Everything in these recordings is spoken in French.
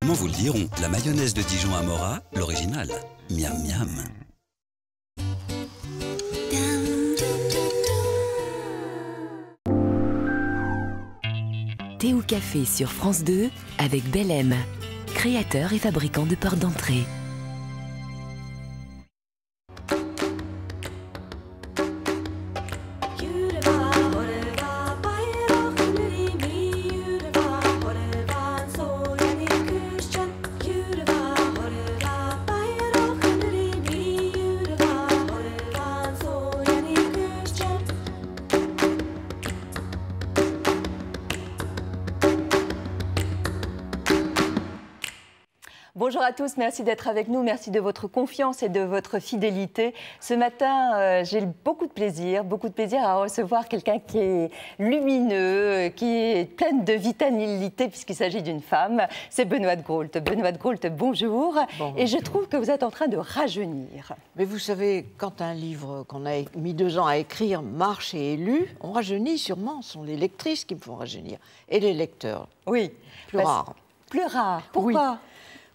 Comment vous le diront, la mayonnaise de Dijon à Mora, l'original. Miam miam. Thé ou café sur France 2 avec Bel-Em, créateur et fabricant de portes d'entrée. Bonjour à tous, merci d'être avec nous, merci de votre confiance et de votre fidélité. Ce matin, j'ai beaucoup de plaisir à recevoir quelqu'un qui est lumineux, qui est pleine de vitalité puisqu'il s'agit d'une femme. C'est Benoît de Groult. Benoît de Groult, bonjour. Bonjour. Et je trouve que vous êtes en train de rajeunir. Mais vous savez, quand un livre qu'on a mis 2 ans à écrire marche et est lu, on rajeunit sûrement. Ce sont les lectrices qui me font rajeunir et les lecteurs. Oui. Plus rares. Plus rares. Pourquoi ? Oui.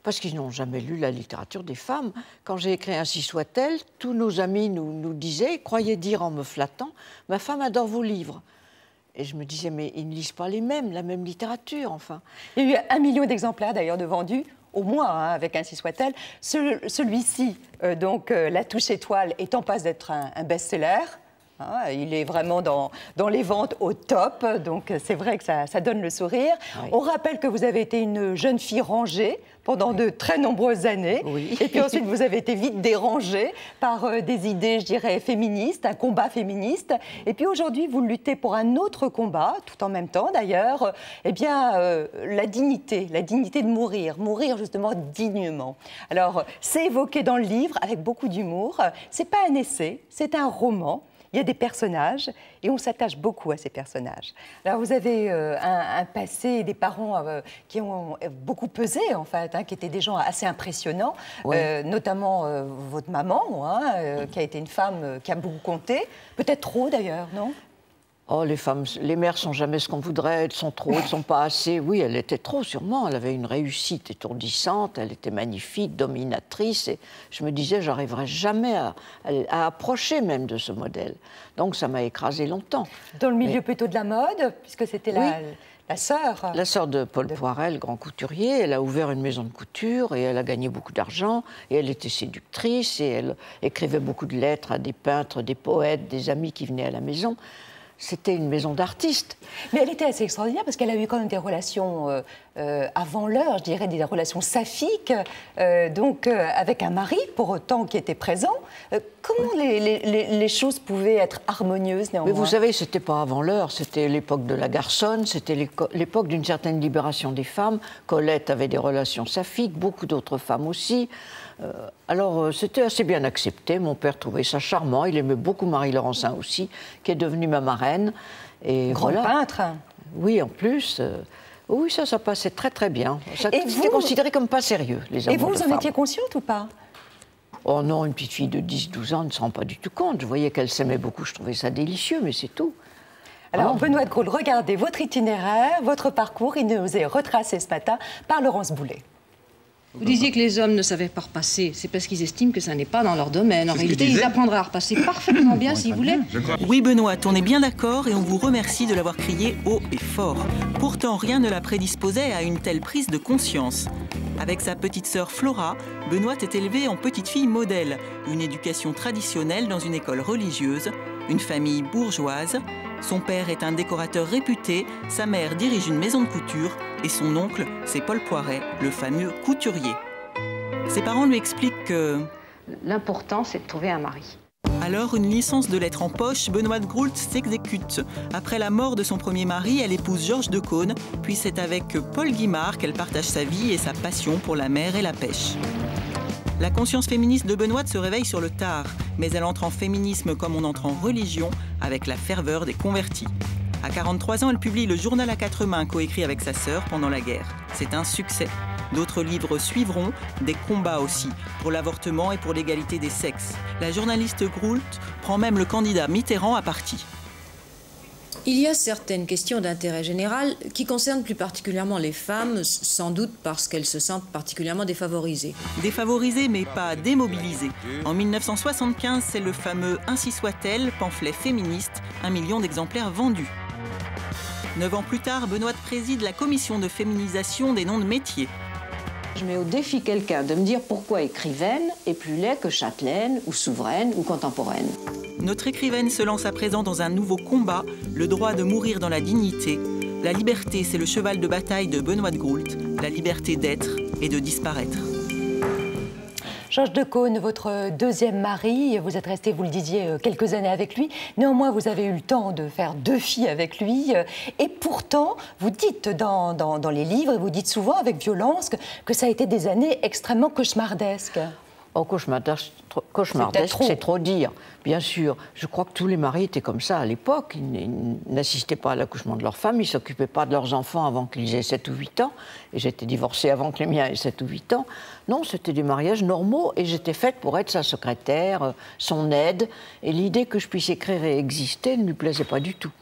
Parce qu'ils n'ont jamais lu la littérature des femmes. Quand j'ai écrit Ainsi soit-elle, tous nos amis nous disaient, croyaient dire en me flattant, ma femme adore vos livres. Et je me disais, mais ils ne lisent pas la même littérature, enfin. Il y a eu 1 million d'exemplaires d'ailleurs de vendus, au moins, hein, avec Ainsi soit-elle. Celui-ci, La Touche étoile, est en passe d'être un best-seller. Il est vraiment dans les ventes au top, donc c'est vrai que ça donne le sourire. Oui. On rappelle que vous avez été une jeune fille rangée pendant de très nombreuses années. Oui. Et puis ensuite, vous avez été vite dérangée par des idées, je dirais, féministes, un combat féministe. Et puis aujourd'hui, vous luttez pour un autre combat, tout en même temps d'ailleurs, la dignité de mourir justement dignement. Alors, c'est évoqué dans le livre avec beaucoup d'humour. C'est pas un essai, c'est un roman. Il y a des personnages et on s'attache beaucoup à ces personnages. Alors vous avez un passé, des parents qui ont beaucoup pesé en fait, qui étaient des gens assez impressionnants, oui. Notamment votre maman, qui a été une femme qui a beaucoup compté, peut-être trop d'ailleurs, non ? Oh, les mères sont jamais ce qu'on voudrait, elles sont trop, elles sont pas assez. Oui, elle était trop sûrement, elle avait une réussite étourdissante, elle était magnifique, dominatrice, et je me disais, j'arriverai jamais à approcher même de ce modèle. Donc ça m'a écrasée longtemps. Dans le milieu plutôt de la mode, puisque c'était la sœur. La sœur de Paul Poirel, grand couturier, elle a ouvert une maison de couture et elle a gagné beaucoup d'argent, et elle était séductrice, et elle écrivait beaucoup de lettres à des peintres, des poètes, des amis qui venaient à la maison. C'était une maison d'artistes. Mais elle était assez extraordinaire parce qu'elle a eu quand même des relations avant l'heure, je dirais des relations saphiques, avec un mari pour autant qui était présent. Comment les choses pouvaient être harmonieuses néanmoins ? Mais vous savez, c'était pas avant l'heure, c'était l'époque de la garçonne, c'était l'époque d'une certaine libération des femmes. Colette avait des relations saphiques, beaucoup d'autres femmes aussi. Alors, c'était assez bien accepté. Mon père trouvait ça charmant. Il aimait beaucoup Marie Laurencin aussi, qui est devenue ma marraine. Et grand peintre. Oui, en plus. Oui, ça passait très très bien. C'était considéré comme pas sérieux, les amours de femmes. Et vous en étiez consciente ou pas ? Oh non, une petite fille de 10-12 ans ne se rend pas du tout compte. Je voyais qu'elle s'aimait beaucoup, je trouvais ça délicieux, mais c'est tout. Alors, Benoît de Groult, regardez votre itinéraire, votre parcours. Il nous est retracé ce matin par Laurence Boulet. Vous disiez que les hommes ne savaient pas repasser. C'est parce qu'ils estiment que ça n'est pas dans leur domaine. En réalité, ils apprendraient à repasser parfaitement bien s'ils voulaient. Oui, Benoît, on est bien d'accord et on vous remercie de l'avoir crié haut et fort. Pourtant, rien ne la prédisposait à une telle prise de conscience. Avec sa petite sœur Flora, Benoît est élevé en petite fille modèle. Une éducation traditionnelle dans une école religieuse, une famille bourgeoise. Son père est un décorateur réputé, sa mère dirige une maison de couture et son oncle, c'est Paul Poiret, le fameux couturier. Ses parents lui expliquent que... L'important, c'est de trouver un mari. Alors, une licence de lettres en poche, Benoît de Groult s'exécute. Après la mort de son premier mari, elle épouse Georges de Caunes, puis c'est avec Paul Guimard qu'elle partage sa vie et sa passion pour la mer et la pêche. La conscience féministe de Benoît se réveille sur le tard, mais elle entre en féminisme comme on entre en religion, avec la ferveur des convertis. À 43 ans, elle publie le Journal à 4 mains, coécrit avec sa sœur pendant la guerre. C'est un succès. D'autres livres suivront, des combats aussi, pour l'avortement et pour l'égalité des sexes. La journaliste Groult prend même le candidat Mitterrand à partie. Il y a certaines questions d'intérêt général qui concernent plus particulièrement les femmes, sans doute parce qu'elles se sentent particulièrement défavorisées. Défavorisées mais pas démobilisées. En 1975, c'est le fameux « Ainsi soit-elle » pamphlet féministe, 1 million d'exemplaires vendus. 9 ans plus tard, Benoît préside la commission de féminisation des noms de métiers. Je mets au défi quelqu'un de me dire pourquoi écrivaine est plus laid que châtelaine ou souveraine ou contemporaine. Notre écrivaine se lance à présent dans un nouveau combat, le droit de mourir dans la dignité. La liberté, c'est le cheval de bataille de Benoît de Groult, la liberté d'être et de disparaître. Georges de Caunes, votre deuxième mari, vous êtes resté, vous le disiez, quelques années avec lui. Néanmoins, vous avez eu le temps de faire 2 filles avec lui. Et pourtant, vous dites dans les livres, et vous dites souvent avec violence, que ça a été des années extrêmement cauchemardesques. Oh, cauchemardesque, c'est trop dire. Bien sûr, je crois que tous les maris étaient comme ça à l'époque. Ils n'assistaient pas à l'accouchement de leur femme, ils ne s'occupaient pas de leurs enfants avant qu'ils aient 7 ou 8 ans. Et j'étais divorcée avant que les miens aient 7 ou 8 ans. Non, c'était des mariages normaux et j'étais faite pour être sa secrétaire, son aide. Et l'idée que je puisse écrire et exister ne lui plaisait pas du tout.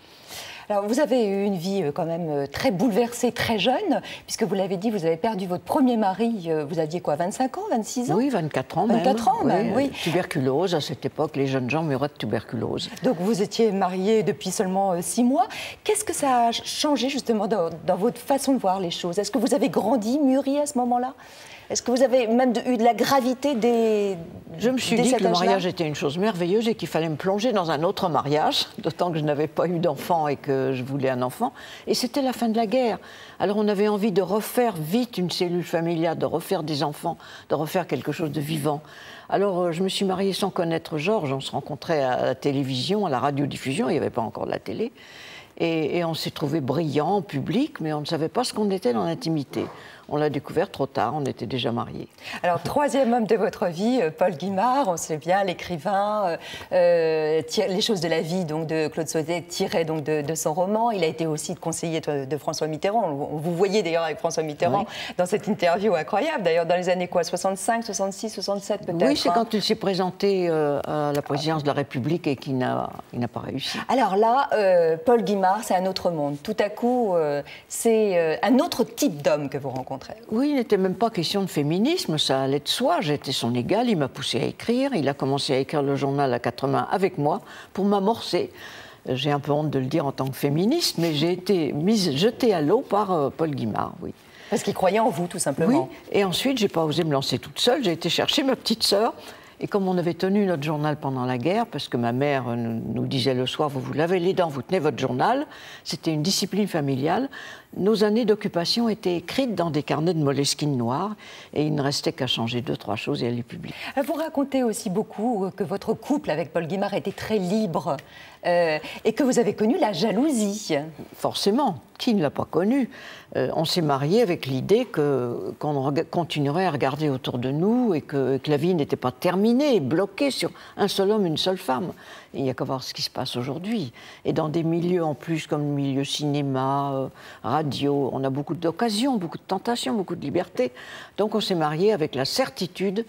Alors, vous avez eu une vie quand même très bouleversée, très jeune, puisque vous l'avez dit, vous avez perdu votre premier mari, vous aviez quoi, 25 ans, 26 ans? Oui, 24 ans même. 24 ans même, oui. Tuberculose, à cette époque, les jeunes gens mouraient de tuberculose. Donc vous étiez mariée depuis seulement 6 mois. Qu'est-ce que ça a changé justement dans votre façon de voir les choses? Est-ce que vous avez grandi, mûri à ce moment-là? Est-ce que vous avez même eu de la gravité des... Je me suis dit que le mariage était une chose merveilleuse et qu'il fallait me plonger dans un autre mariage, d'autant que je n'avais pas eu d'enfant et que je voulais un enfant. Et c'était la fin de la guerre. Alors on avait envie de refaire vite une cellule familiale, de refaire des enfants, de refaire quelque chose de vivant. Alors je me suis mariée sans connaître Georges. On se rencontrait à la télévision, à la radiodiffusion, il n'y avait pas encore de la télé. Et on s'est trouvés brillants en public, mais on ne savait pas ce qu'on était dans l'intimité. On l'a découvert trop tard, on était déjà mariés. Alors, 3e homme de votre vie, Paul Guimard, on sait bien, l'écrivain, Les choses de la vie donc, de Claude Sautet, tiré donc, de son roman. Il a été aussi conseiller de François Mitterrand. Vous voyez d'ailleurs avec François Mitterrand dans cette interview incroyable, d'ailleurs dans les années quoi, 65, 66, 67 peut-être? Oui, c'est quand il s'est présenté à la présidence de la République et qu'il n'a pas réussi. Alors là, Paul Guimard, c'est un autre monde. Tout à coup, c'est un autre type d'homme que vous rencontrez. Oui, il n'était même pas question de féminisme, ça allait de soi. J'étais son égal, il m'a poussé à écrire. Il a commencé à écrire le journal à 4 mains avec moi pour m'amorcer. J'ai un peu honte de le dire en tant que féministe, mais j'ai été jetée à l'eau par Paul Guimard, oui. Parce qu'il croyait en vous, tout simplement. Oui, et ensuite, je n'ai pas osé me lancer toute seule. J'ai été chercher ma petite sœur. Et comme on avait tenu notre journal pendant la guerre, parce que ma mère nous disait le soir, vous vous lavez les dents, vous tenez votre journal, c'était une discipline familiale, nos années d'occupation étaient écrites dans des carnets de Moleskine noirs, et il ne restait qu'à changer 2-3 choses et à les publier. Vous racontez aussi beaucoup que votre couple avec Paul Guimard était très libre, et que vous avez connu la jalousie. Forcément, qui ne l'a pas connu? On s'est mariés avec l'idée qu'on continuerait à regarder autour de nous et que la vie n'était pas terminée, bloquée sur un seul homme, une seule femme. Il n'y a qu'à voir ce qui se passe aujourd'hui. Et dans des milieux en plus comme le milieu cinéma, radio, on a beaucoup d'occasions, beaucoup de tentations, beaucoup de liberté. Donc on s'est mariés avec la certitude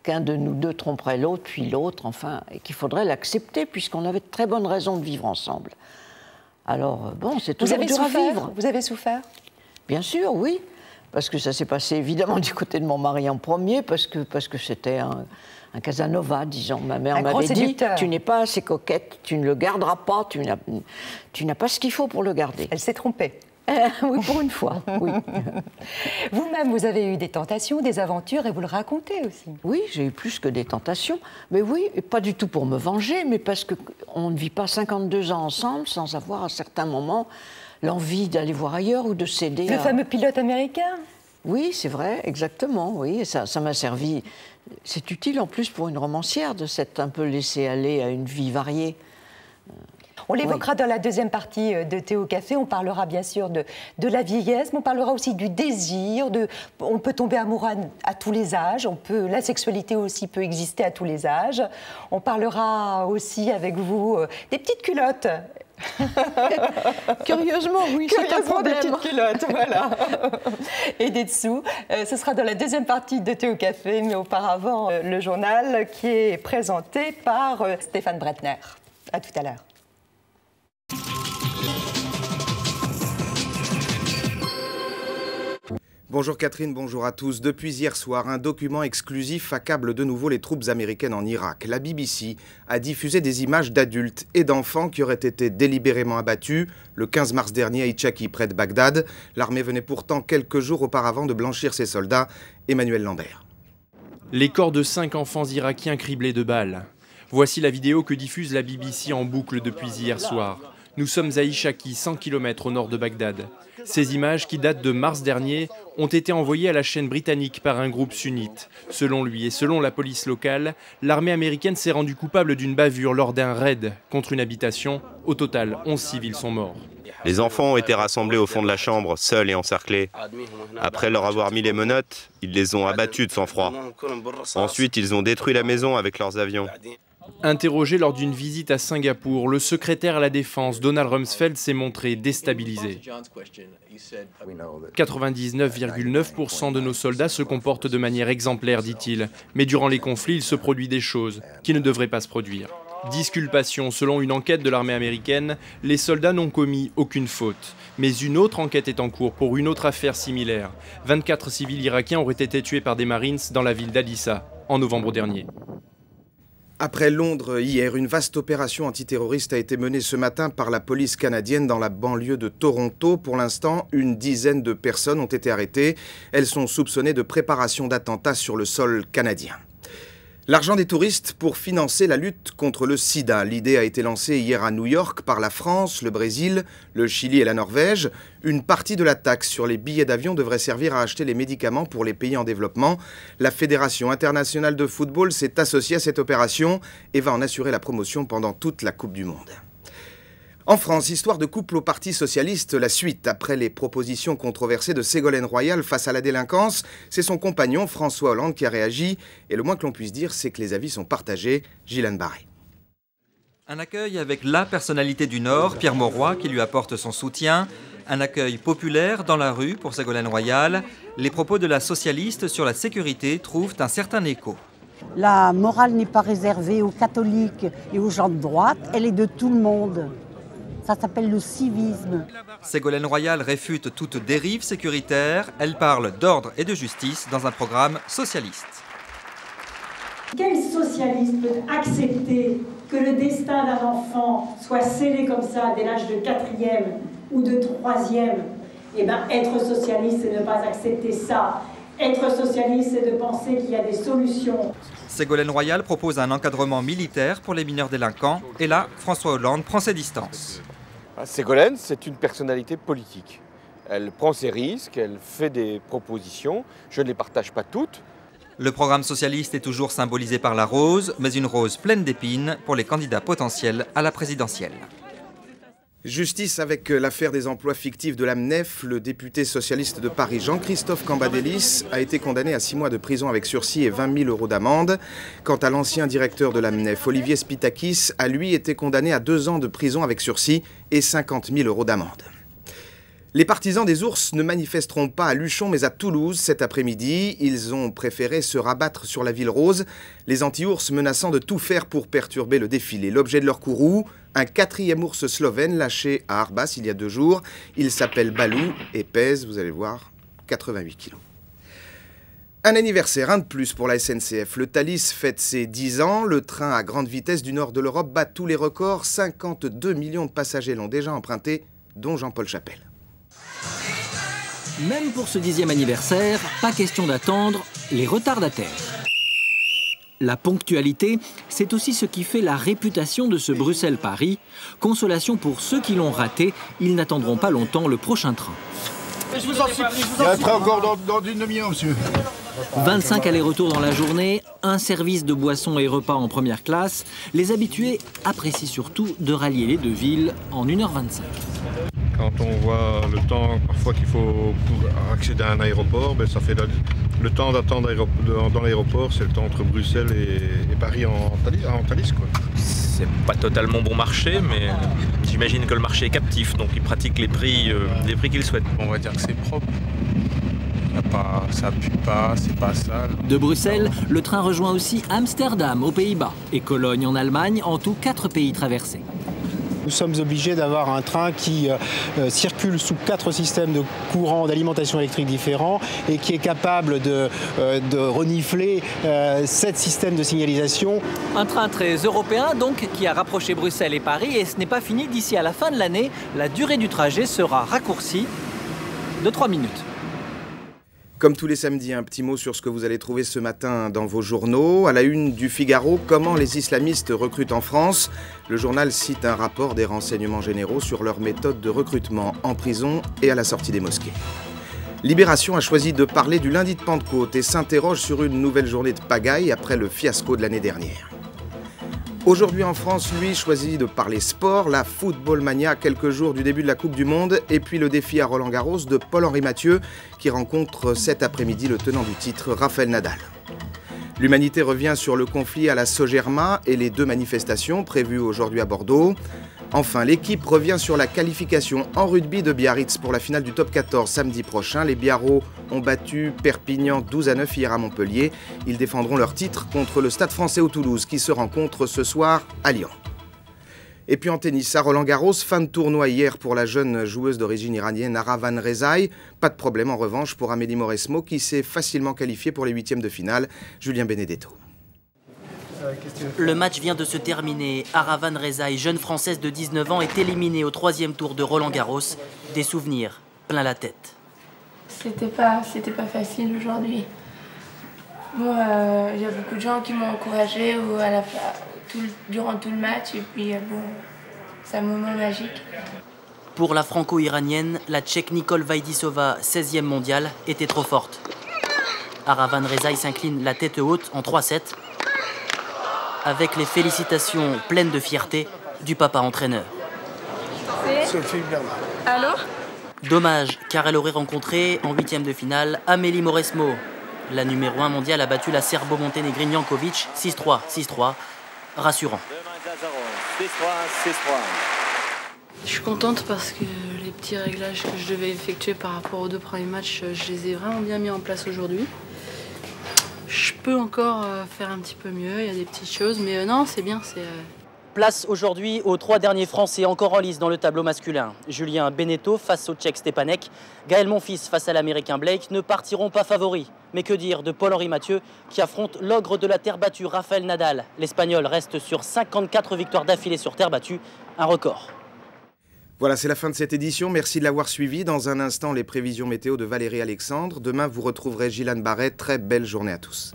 qu'un de nous deux tromperait l'autre, puis l'autre, enfin, et qu'il faudrait l'accepter puisqu'on avait de très bonnes raisons de vivre ensemble. Alors, bon, c'est toujours dur à vivre. Vous avez souffert? Bien sûr, oui. Parce que ça s'est passé évidemment du côté de mon mari en premier, parce que c'était un Casanova, disons. Ma mère m'avait dit, tu n'es pas assez coquette, tu ne le garderas pas, tu n'as pas ce qu'il faut pour le garder. Elle s'est trompée. Oui, pour une fois, oui. Vous-même, vous avez eu des tentations, des aventures, et vous le racontez aussi. Oui, j'ai eu plus que des tentations. Mais oui, et pas du tout pour me venger, mais parce qu'on ne vit pas 52 ans ensemble sans avoir à certains moments l'envie d'aller voir ailleurs ou de céder Le fameux pilote américain? Oui, c'est vrai, exactement, oui. Et ça m'a servi... C'est utile en plus pour une romancière de s'être un peu laissée aller à une vie variée. On l'évoquera dans la deuxième partie de Thé au café. On parlera bien sûr de la vieillesse, mais on parlera aussi du désir. On peut tomber amoureux à tous les âges. La sexualité aussi peut exister à tous les âges. On parlera aussi avec vous des petites culottes. Curieusement, oui, c'est un problème. Des petites culottes, voilà. Et des dessous. Ce sera dans la deuxième partie de Thé au café, mais auparavant, le journal qui est présenté par Stéphane Bretner. À tout à l'heure. Bonjour Catherine, bonjour à tous. Depuis hier soir, un document exclusif accable de nouveau les troupes américaines en Irak. La BBC a diffusé des images d'adultes et d'enfants qui auraient été délibérément abattus le 15 mars dernier à Itchaki, près de Bagdad. L'armée venait pourtant quelques jours auparavant de blanchir ses soldats. Emmanuel Lambert. Les corps de 5 enfants irakiens criblés de balles. Voici la vidéo que diffuse la BBC en boucle depuis hier soir. Nous sommes à Itchaki, 100 km au nord de Bagdad. Ces images, qui datent de mars dernier, ont été envoyées à la chaîne britannique par un groupe sunnite. Selon lui et selon la police locale, l'armée américaine s'est rendue coupable d'une bavure lors d'un raid contre une habitation. Au total, 11 civils sont morts. Les enfants ont été rassemblés au fond de la chambre, seuls et encerclés. Après leur avoir mis les menottes, ils les ont abattus de sang-froid. Ensuite, ils ont détruit la maison avec leurs avions. Interrogé lors d'une visite à Singapour, le secrétaire à la Défense, Donald Rumsfeld, s'est montré déstabilisé. 99,9% de nos soldats se comportent de manière exemplaire, dit-il. Mais durant les conflits, il se produit des choses qui ne devraient pas se produire. Disculpation, selon une enquête de l'armée américaine, les soldats n'ont commis aucune faute. Mais une autre enquête est en cours pour une autre affaire similaire. 24 civils irakiens auraient été tués par des Marines dans la ville d'Adissa, en novembre dernier. Après Londres, hier, une vaste opération antiterroriste a été menée ce matin par la police canadienne dans la banlieue de Toronto. Pour l'instant, une dizaine de personnes ont été arrêtées. Elles sont soupçonnées de préparation d'attentats sur le sol canadien. L'argent des touristes pour financer la lutte contre le sida. L'idée a été lancée hier à New York par la France, le Brésil, le Chili et la Norvège. Une partie de la taxe sur les billets d'avion devrait servir à acheter les médicaments pour les pays en développement. La Fédération internationale de football s'est associée à cette opération et va en assurer la promotion pendant toute la Coupe du Monde. En France, histoire de couple au Parti socialiste, la suite. Après les propositions controversées de Ségolène Royal face à la délinquance, c'est son compagnon François Hollande qui a réagi. Et le moins que l'on puisse dire, c'est que les avis sont partagés. Gilles Barré. Un accueil avec la personnalité du Nord, Pierre Mauroy, qui lui apporte son soutien. Un accueil populaire dans la rue pour Ségolène Royal. Les propos de la socialiste sur la sécurité trouvent un certain écho. La morale n'est pas réservée aux catholiques et aux gens de droite, elle est de tout le monde. Ça s'appelle le civisme. Ségolène Royal réfute toute dérive sécuritaire. Elle parle d'ordre et de justice dans un programme socialiste. Quel socialiste peut accepter que le destin d'un enfant soit scellé comme ça dès l'âge de 4e ou de 3e? Eh bien, être socialiste, c'est ne pas accepter ça. Être socialiste, c'est de penser qu'il y a des solutions. Ségolène Royal propose un encadrement militaire pour les mineurs délinquants. Et là, François Hollande prend ses distances. Ségolène, c'est une personnalité politique. Elle prend ses risques, elle fait des propositions. Je ne les partage pas toutes. Le programme socialiste est toujours symbolisé par la rose, mais une rose pleine d'épines pour les candidats potentiels à la présidentielle. Justice avec l'affaire des emplois fictifs de l'AMNEF. Le député socialiste de Paris, Jean-Christophe Cambadélis, a été condamné à 6 mois de prison avec sursis et 20 000 € d'amende. Quant à l'ancien directeur de l'AMNEF, Olivier Spitakis, a lui été condamné à 2 ans de prison avec sursis et 50 000 € d'amende. Les partisans des ours ne manifesteront pas à Luchon mais à Toulouse cet après-midi. Ils ont préféré se rabattre sur la ville rose, les anti-ours menaçant de tout faire pour perturber le défilé. L'objet de leur courroux, un 4e ours slovène lâché à Arbas il y a 2 jours. Il s'appelle Balou et pèse, vous allez voir, 88 kilos. Un anniversaire, un de plus pour la SNCF. Le Thalys fête ses 10 ans. Le train à grande vitesse du nord de l'Europe bat tous les records. 52 millions de passagers l'ont déjà emprunté, dont Jean-Paul Chapelle. Même pour ce 10e anniversaire, pas question d'attendre les retardataires. La ponctualité, c'est aussi ce qui fait la réputation de ce Bruxelles-Paris. Consolation pour ceux qui l'ont raté, ils n'attendront pas longtemps le prochain train. Je vous en supplie, il y a un train encore dans une demi-heure, monsieur. 25 allers-retours dans la journée, un service de boissons et repas en première classe. Les habitués apprécient surtout de rallier les 2 villes en 1h25. Quand on voit le temps parfois qu'il faut pour accéder à un aéroport, ben ça fait le temps d'attendre dans l'aéroport, c'est le temps entre Bruxelles et Paris en Thalys, quoi. C'est pas totalement bon marché, mais j'imagine que le marché est captif, donc ils pratiquent les prix qu'ils souhaitent. On va dire que c'est propre. Ça pue pas, c'est pas sale. De Bruxelles, le train rejoint aussi Amsterdam aux Pays-Bas et Cologne en Allemagne, en tout 4 pays traversés. Nous sommes obligés d'avoir un train qui circule sous 4 systèmes de courant d'alimentation électrique différents et qui est capable de renifler 7 systèmes de signalisation. Un train très européen donc qui a rapproché Bruxelles et Paris, et ce n'est pas fini. D'ici à la fin de l'année, la durée du trajet sera raccourcie de 3 minutes. Comme tous les samedis, un petit mot sur ce que vous allez trouver ce matin dans vos journaux. À la une du Figaro, comment les islamistes recrutent en France. Le journal cite un rapport des renseignements généraux sur leur méthode de recrutement en prison et à la sortie des mosquées. Libération a choisi de parler du lundi de Pentecôte et s'interroge sur une nouvelle journée de pagaille après le fiasco de l'année dernière. Aujourd'hui en France, lui choisit de parler sport, la Football Mania, quelques jours du début de la Coupe du Monde, et puis le défi à Roland-Garros de Paul-Henri Mathieu, qui rencontre cet après-midi le tenant du titre, Rafael Nadal. L'Humanité revient sur le conflit à la Sogerma et les 2 manifestations prévues aujourd'hui à Bordeaux. Enfin, l'équipe revient sur la qualification en rugby de Biarritz pour la finale du top 14 samedi prochain. Les Biarros ont battu Perpignan 12-9 hier à Montpellier. Ils défendront leur titre contre le Stade Français au Toulouse qui se rencontre ce soir à Lyon. Et puis en tennis, à Roland-Garros, fin de tournoi hier pour la jeune joueuse d'origine iranienne Aravan Rezaï. Pas de problème en revanche pour Amélie Mauresmo qui s'est facilement qualifiée pour les 8e de finale. Julien Benedetto. Le match vient de se terminer. Aravan Rezaï, jeune française de 19 ans, est éliminée au 3e tour de Roland-Garros. Des souvenirs plein la tête. C'était pas facile aujourd'hui. Bon, il y a beaucoup de gens qui m'ont encouragée durant tout le match et puis bon, c'est un moment magique. Pour la franco-iranienne, la Tchèque Nicole Vaidisova, 16e mondiale, était trop forte. Aravan Rezaï s'incline la tête haute en 3-7. Avec les félicitations pleines de fierté du papa entraîneur. Sophie Bernard. Allô ? Dommage, car elle aurait rencontré en 8e de finale Amélie Mauresmo. La numéro 1 mondiale a battu la serbo-monténégrine Jankovic 6-3, 6-3. Rassurant. Je suis contente parce que les petits réglages que je devais effectuer par rapport aux 2 premiers matchs, je les ai vraiment bien mis en place aujourd'hui. Je peux encore faire un petit peu mieux, il y a des petites choses, mais non, c'est bien. Place aujourd'hui aux 3 derniers Français encore en lice dans le tableau masculin. Julien Beneteau face au Tchèque Stepanek, Gaël Monfils face à l'Américain Blake ne partiront pas favoris. Mais que dire de Paul-Henri Mathieu qui affronte l'ogre de la terre battue, Rafael Nadal. L'Espagnol reste sur 54 victoires d'affilée sur terre battue, un record. Voilà, c'est la fin de cette édition. Merci de l'avoir suivi. Dans un instant, les prévisions météo de Valérie Alexandre. Demain, vous retrouverez Gilane Barret. Très belle journée à tous.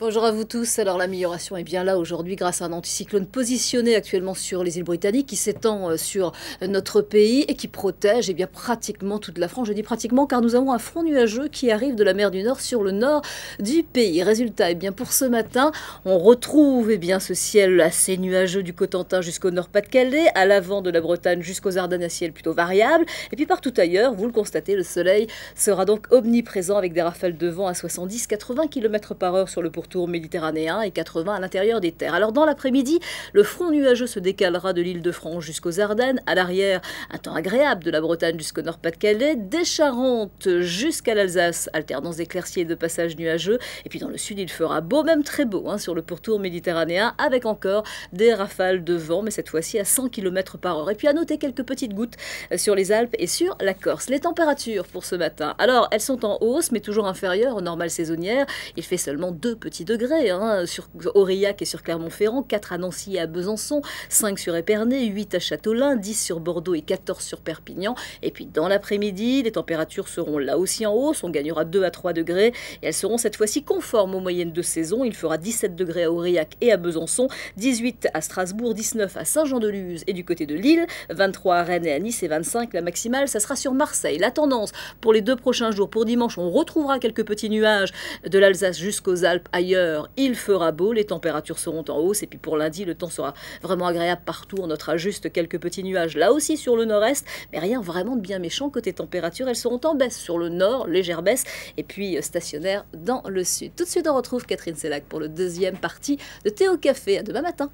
Bonjour à vous tous. Alors l'amélioration est bien là aujourd'hui grâce à un anticyclone positionné actuellement sur les îles Britanniques qui s'étend sur notre pays et qui protège bien pratiquement toute la France. Je dis pratiquement car nous avons un front nuageux qui arrive de la mer du Nord sur le nord du pays. Résultat, bien pour ce matin, on retrouve bien ce ciel assez nuageux du Cotentin jusqu'au Nord-Pas-de-Calais, à l'avant de la Bretagne jusqu'aux Ardennes, un ciel plutôt variable. Et puis partout ailleurs, vous le constatez, le soleil sera donc omniprésent avec des rafales de vent à 70-80 km/h sur le pourtour méditerranéen et 80 à l'intérieur des terres. Alors dans l'après-midi, le front nuageux se décalera de l'Île-de-France jusqu'aux Ardennes. À l'arrière, un temps agréable de la Bretagne jusqu'au Nord-Pas-de-Calais, des Charentes jusqu'à l'Alsace, alternance d'éclaircies et de passages nuageux. Et puis dans le sud, il fera beau, même très beau, sur le pourtour méditerranéen, avec encore des rafales de vent, mais cette fois-ci à 100 km/h. Et puis à noter quelques petites gouttes sur les Alpes et sur la Corse. Les températures pour ce matin, alors elles sont en hausse, mais toujours inférieures aux normales saisonnières. Il fait seulement 2 petits degrés sur Aurillac et sur Clermont-Ferrand, 4 à Nancy et à Besançon, 5 sur Épernay, 8 à Châteaulin, 10 sur Bordeaux et 14 sur Perpignan. Et puis dans l'après-midi, les températures seront là aussi en hausse, on gagnera 2 à 3 degrés et elles seront cette fois-ci conformes aux moyennes de saison. Il fera 17 degrés à Aurillac et à Besançon, 18 à Strasbourg, 19 à Saint-Jean-de-Luz et du côté de Lille, 23 à Rennes et à Nice et 25 la maximale, ça sera sur Marseille. La tendance pour les 2 prochains jours, pour dimanche, on retrouvera quelques petits nuages de l'Alsace jusqu'aux Alpes ailleurs. heure, il fera beau, les températures seront en hausse. Et puis pour lundi, le temps sera vraiment agréable partout. On notera juste quelques petits nuages, là aussi sur le nord-est, mais rien vraiment de bien méchant. Côté température, elles seront en baisse sur le nord, légère baisse, et puis stationnaire dans le sud. Tout de suite, on retrouve Catherine Sellac pour le deuxième partie de Thé au café. À demain matin.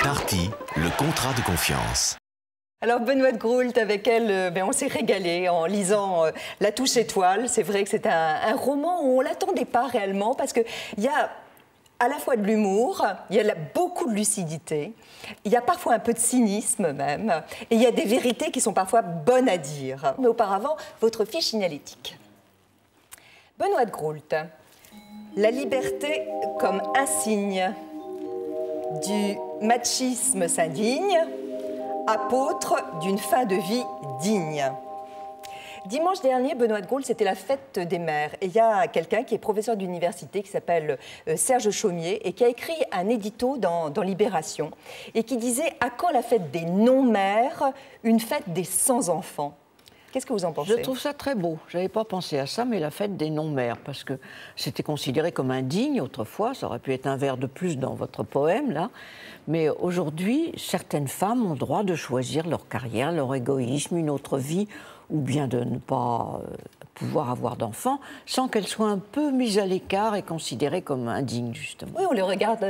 Partie, le contrat de confiance. Alors Benoît de Groult, avec elle, on s'est régalé en lisant La touche étoile. C'est vrai que c'est un roman où on ne l'attendait pas réellement parce qu'il y a à la fois de l'humour, il y a beaucoup de lucidité, il y a parfois un peu de cynisme même, et il y a des vérités qui sont parfois bonnes à dire. Mais auparavant, votre fiche signalétique. Benoît de Groult, la liberté comme insigne du machisme s'indigne, apôtre d'une fin de vie digne. Dimanche dernier, Benoît de Groult, c'était la fête des mères. Et il y a quelqu'un qui est professeur d'université qui s'appelle Serge Chaumier et qui a écrit un édito dans Libération et qui disait « À quand la fête des non-mères, une fête des sans-enfants » Qu'est-ce que vous en pensez? Je trouve ça très beau. Je n'avais pas pensé à ça, mais la fête des non-mères, parce que c'était considéré comme indigne autrefois. Ça aurait pu être un vers de plus dans votre poème, là. Mais aujourd'hui, certaines femmes ont le droit de choisir leur carrière, leur égoïsme, une autre vie, ou bien de ne pas pouvoir avoir d'enfants, sans qu'elles soient un peu mises à l'écart et considérées comme indignes, justement. Oui, on les regarde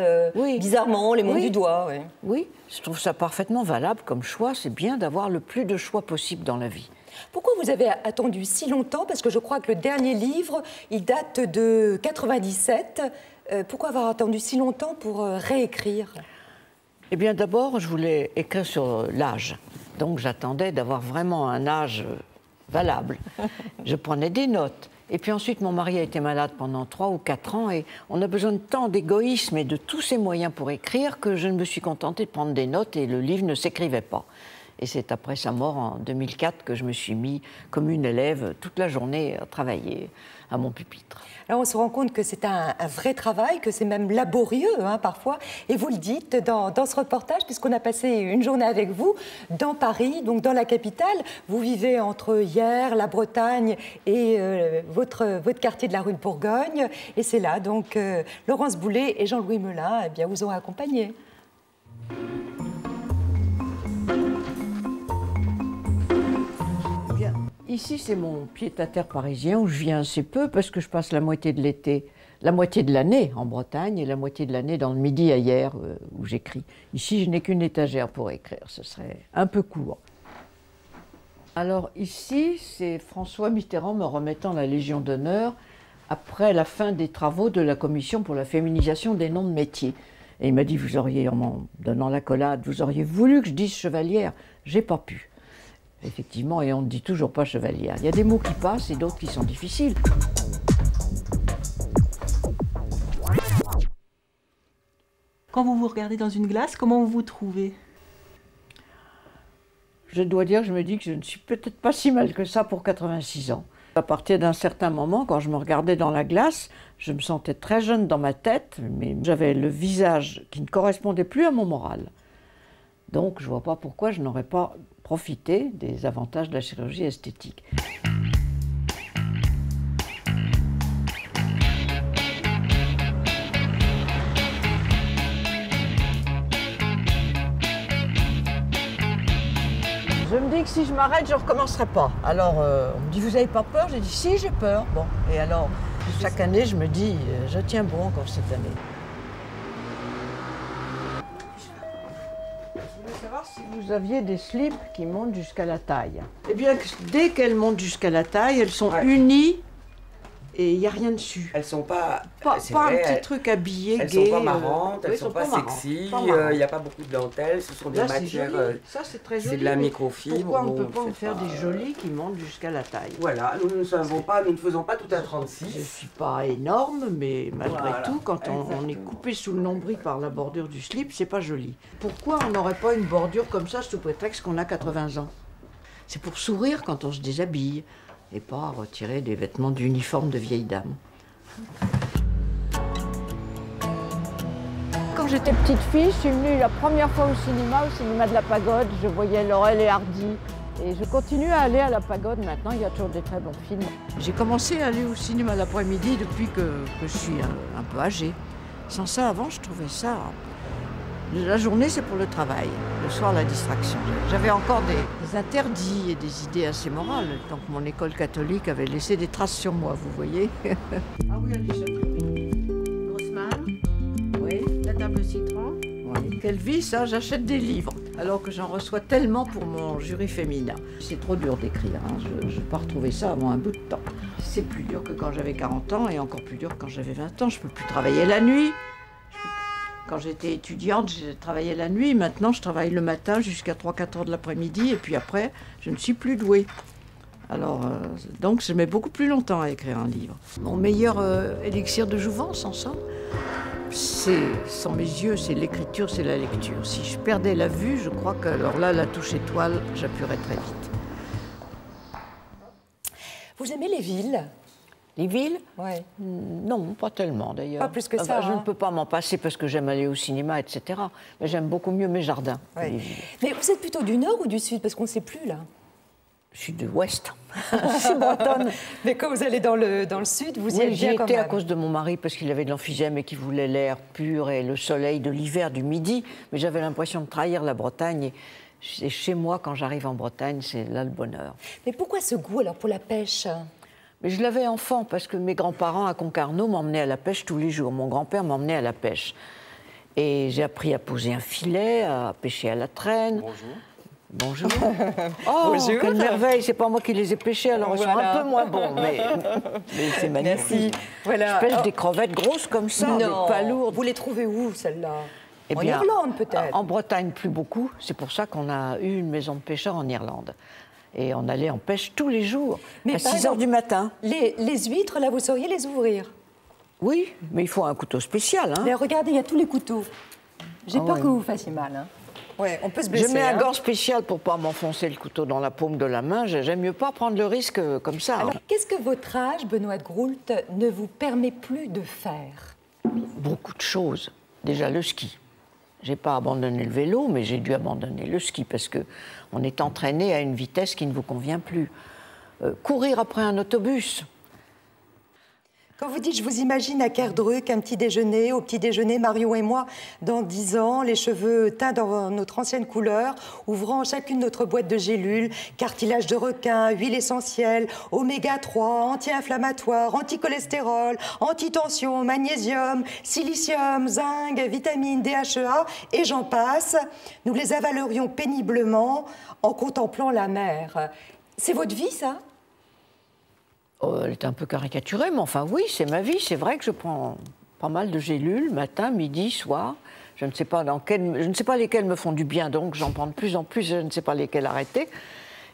bizarrement, on les monte du doigt. Oui. Oui, je trouve ça parfaitement valable comme choix. C'est bien d'avoir le plus de choix possible dans la vie. Pourquoi vous avez attendu si longtemps? Parce que je crois que le dernier livre, il date de 97. Pourquoi avoir attendu si longtemps pour réécrire? Eh bien, d'abord, je voulais écrire sur l'âge. Donc, j'attendais d'avoir vraiment un âge valable. Je prenais des notes. Et puis ensuite, mon mari a été malade pendant 3 ou 4 ans et on a besoin de tant d'égoïsme et de tous ces moyens pour écrire que je ne me suis contentée de prendre des notes et le livre ne s'écrivait pas. Et c'est après sa mort, en 2004, que je me suis mis comme une élève toute la journée à travailler à mon pupitre. Alors on se rend compte que c'est un vrai travail, que c'est même laborieux parfois. Et vous le dites dans ce reportage, puisqu'on a passé une journée avec vous dans Paris, donc dans la capitale. Vous vivez entre Hyères, la Bretagne et votre quartier de la rue de Bourgogne. Et c'est là, donc, Laurence Boulet et Jean-Louis Melin vous ont accompagné. Ici, c'est mon pied-à-terre parisien où je viens assez peu parce que je passe la moitié de l'été, la moitié de l'année en Bretagne et la moitié de l'année dans le Midi à Hyères où j'écris. Ici, je n'ai qu'une étagère pour écrire, ce serait un peu court. Alors ici, c'est François Mitterrand me remettant la Légion d'honneur après la fin des travaux de la Commission pour la féminisation des noms de métiers. Et il m'a dit, vous auriez, en m'en donnant l'accolade, vous auriez voulu que je dise chevalière, j'ai pas pu. Effectivement, et on ne dit toujours pas chevalière. Il y a des mots qui passent et d'autres qui sont difficiles. Quand vous vous regardez dans une glace, comment vous vous trouvez? Je dois dire, je me dis que je ne suis peut-être pas si mal que ça pour 86 ans. À partir d'un certain moment, quand je me regardais dans la glace, je me sentais très jeune dans ma tête, mais j'avais le visage qui ne correspondait plus à mon moral. Donc, je ne vois pas pourquoi je n'aurais pas profité des avantages de la chirurgie esthétique. Je me dis que si je m'arrête, je ne recommencerai pas. Alors, on me dit, vous n'avez pas peur? J'ai dit, si, j'ai peur. Bon, et alors, chaque année, je me dis, je tiens bon encore cette année. Si vous aviez des slips qui montent jusqu'à la taille. Eh bien, dès qu'elles montent jusqu'à la taille, elles sont unies et il n'y a rien dessus. Elles sont pas... Pas vrai, un petit truc habillé, elles gai. Elles sont pas marrantes, elles sont pas marrantes, sexy, il n'y a pas beaucoup de dentelles, ce sont des matières... Ça, c'est très joli. C'est de la microfibre. Pourquoi on ne peut pas en faire des jolis qui montent jusqu'à la taille? Voilà, nous ne faisons pas tout à 36. Je ne suis pas énorme, mais malgré tout, quand on est coupé sous le nombril par la bordure du slip, c'est pas joli. Pourquoi on n'aurait pas une bordure comme ça sous prétexte qu'on a 80 ans? C'est pour sourire quand on se déshabille et pas retirer des vêtements d'uniforme de vieille dame. Quand j'étais petite fille, je suis venue la première fois au cinéma de la Pagode. Je voyais Laurel et Hardy Et je continue à aller à la Pagode maintenant, il y a toujours des très bons films. J'ai commencé à aller au cinéma l'après-midi depuis que je suis un peu âgée. Sans ça, avant, je trouvais ça... La journée, c'est pour le travail, le soir, la distraction. J'avais encore des interdits et des idées assez morales. Donc mon école catholique avait laissé des traces sur moi, vous voyez. Ah oui, Alicia. Grossman. Oui. La table citron. Oui. Quelle vie, ça, j'achète des livres, alors que j'en reçois tellement pour mon jury féminin. C'est trop dur d'écrire, hein. Je ne vais pas retrouver ça avant un bout de temps. C'est plus dur que quand j'avais 40 ans et encore plus dur que quand j'avais 20 ans. Je ne peux plus travailler la nuit. Quand j'étais étudiante, je travaillais la nuit. Maintenant, je travaille le matin jusqu'à 3-4 heures de l'après-midi. Et puis après, je ne suis plus douée. Alors, donc, je mets beaucoup plus longtemps à écrire un livre. Mon meilleur élixir de jouvence, ensemble, c'est, sans mes yeux, c'est l'écriture, c'est la lecture. Si je perdais la vue, je crois que, alors là, la touche étoile, j'appuierais très vite. Vous aimez les villes ? Les villes? Oui. Non, pas tellement d'ailleurs. Pas plus que ça. Je ne peux pas m'en passer parce que j'aime aller au cinéma, etc. Mais j'aime beaucoup mieux mes jardins. Ouais. Mais vous êtes plutôt du nord ou du sud? Parce qu'on ne sait plus là. Je suis de l'ouest. Je suis bretonne. Mais quand vous allez dans le sud, vous y êtes bien quand même. J'y étais à cause de mon mari parce qu'il avait de l'emphysème et qu'il voulait l'air pur et le soleil de l'hiver, du midi. Mais j'avais l'impression de trahir la Bretagne. Et c'est chez moi, quand j'arrive en Bretagne, c'est là le bonheur. Mais pourquoi ce goût alors pour la pêche? Mais je l'avais enfant parce que mes grands-parents à Concarneau m'emmenaient à la pêche tous les jours. Mon grand-père m'emmenait à la pêche. Et j'ai appris à poser un filet, à pêcher à la traîne. Bonjour. Oh, bonjour. Quelle merveille. C'est pas moi qui les ai pêchés, alors ils sont un peu moins bons. Mais c'est magnifique. Merci. Voilà. Je pêche des crevettes grosses comme ça, mais pas lourdes. Vous les trouvez où, celles-là? En Irlande, peut-être? En Bretagne, plus beaucoup. C'est pour ça qu'on a eu une maison de pêcheurs en Irlande. Et on allait en pêche tous les jours, mais à 6 heures du matin. Les huîtres, là, vous sauriez les ouvrir? Oui, mais il faut un couteau spécial. Hein. Mais regardez, il y a tous les couteaux. J'ai peur que vous fassiez mal. Hein. Ouais, on peut se blesser. Je mets un gant spécial pour ne pas m'enfoncer le couteau dans la paume de la main. J'aime mieux pas prendre le risque comme ça. Alors, qu'est-ce que votre âge, Benoît de Groult, ne vous permet plus de faire? Beaucoup de choses. Déjà, le ski. Je n'ai pas abandonné le vélo, mais j'ai dû abandonner le ski parce qu'on est entraîné à une vitesse qui ne vous convient plus. Courir après un autobus. Quand vous dites « je vous imagine à Kerdruck, un petit déjeuner, au petit déjeuner, Mario et moi, dans 10 ans, les cheveux teints dans notre ancienne couleur, ouvrant chacune notre boîte de gélules, cartilage de requin, huile essentielle, oméga 3, anti-inflammatoire, anti-cholestérol, anti-tension, magnésium, silicium, zinc, vitamine, DHEA, et j'en passe, nous les avalerions péniblement en contemplant la mer. » C'est votre vie, ça ? Oh, elle est un peu caricaturée, mais enfin oui, c'est ma vie. C'est vrai que je prends pas mal de gélules, matin, midi, soir. Je ne sais pas lesquelles me font du bien, donc j'en prends de plus en plus, je ne sais pas lesquelles arrêter.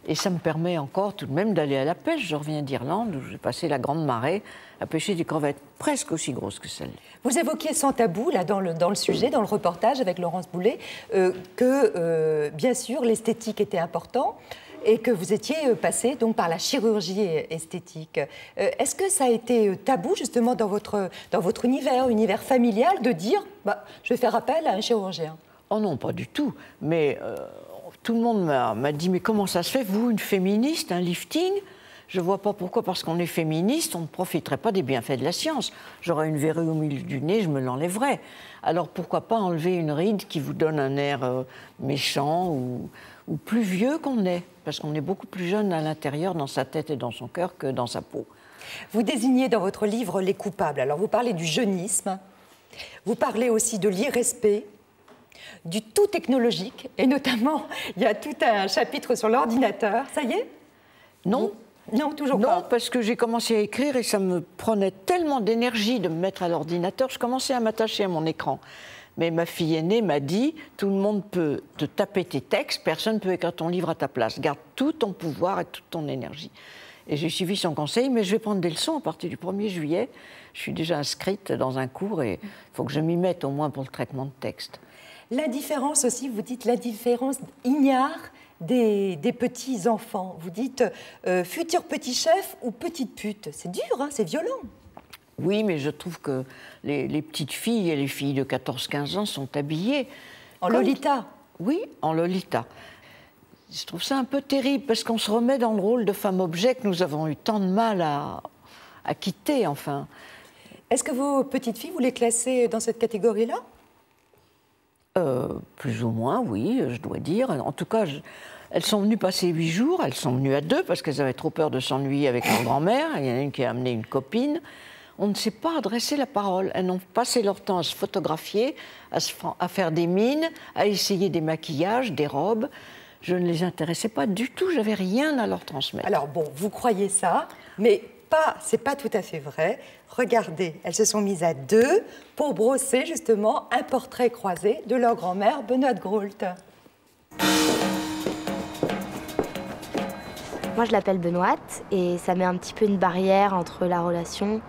Et ça me permet encore tout de même d'aller à la pêche. Je reviens d'Irlande, où j'ai passé la grande marée à pêcher des crevettes presque aussi grosses que celles-là. Vous évoquiez sans tabou, là, dans le sujet, dans le reportage avec Laurence Boulet, que, bien sûr, l'esthétique était important, et que vous étiez passé donc par la chirurgie esthétique. Est-ce que ça a été tabou justement dans votre univers familial de dire je vais faire appel à un chirurgien? Oh non, pas du tout. Mais tout le monde m'a dit mais comment ça se fait, vous, une féministe, un lifting? Je ne vois pas pourquoi, parce qu'on est féministe, on ne profiterait pas des bienfaits de la science. J'aurais une verrue au milieu du nez, je me l'enlèverais. Alors pourquoi pas enlever une ride qui vous donne un air méchant ou plus vieux qu'on est, parce qu'on est beaucoup plus jeune à l'intérieur, dans sa tête et dans son cœur, que dans sa peau. Vous désignez dans votre livre les coupables. Alors vous parlez du jeunisme, vous parlez aussi de l'irrespect, du tout technologique, et notamment, il y a tout un chapitre sur l'ordinateur. Ça y est? Non. Non, toujours pas. Non, parce que j'ai commencé à écrire et ça me prenait tellement d'énergie de me mettre à l'ordinateur, je commençais à m'attacher à mon écran. Mais ma fille aînée m'a dit, tout le monde peut te taper tes textes, personne ne peut écrire ton livre à ta place. Garde tout ton pouvoir et toute ton énergie. Et j'ai suivi son conseil, mais je vais prendre des leçons à partir du 1er juillet. Je suis déjà inscrite dans un cours et il faut que je m'y mette au moins pour le traitement de texte. L'indifférence aussi, vous dites l'indifférence ignare des petits enfants. Vous dites futur petit chef ou petite pute. C'est dur, hein, c'est violent. Oui, mais je trouve que les petites filles et les filles de 14-15 ans sont habillées... En Lolita? Oui, en Lolita. Je trouve ça un peu terrible, parce qu'on se remet dans le rôle de femme-objet que nous avons eu tant de mal à quitter, enfin. Est-ce que vos petites filles, vous les classez dans cette catégorie-là? Plus ou moins, oui, je dois dire. En tout cas, elles sont venues passer 8 jours. Elles sont venues à 2 parce qu'elles avaient trop peur de s'ennuyer avec leur grand-mère. Il y en a une qui a amené une copine. On ne sait pas adresser la parole. Elles ont passé leur temps à se photographier, à faire des mines, à essayer des maquillages, des robes. Je ne les intéressais pas du tout. J'avais rien à leur transmettre. Alors bon, vous croyez ça, mais c'est pas tout à fait vrai. Regardez, elles se sont mises à 2 pour brosser justement un portrait croisé de leur grand-mère Benoît de Groult. Moi, je l'appelle Benoît et ça met un petit peu une barrière entre la relation,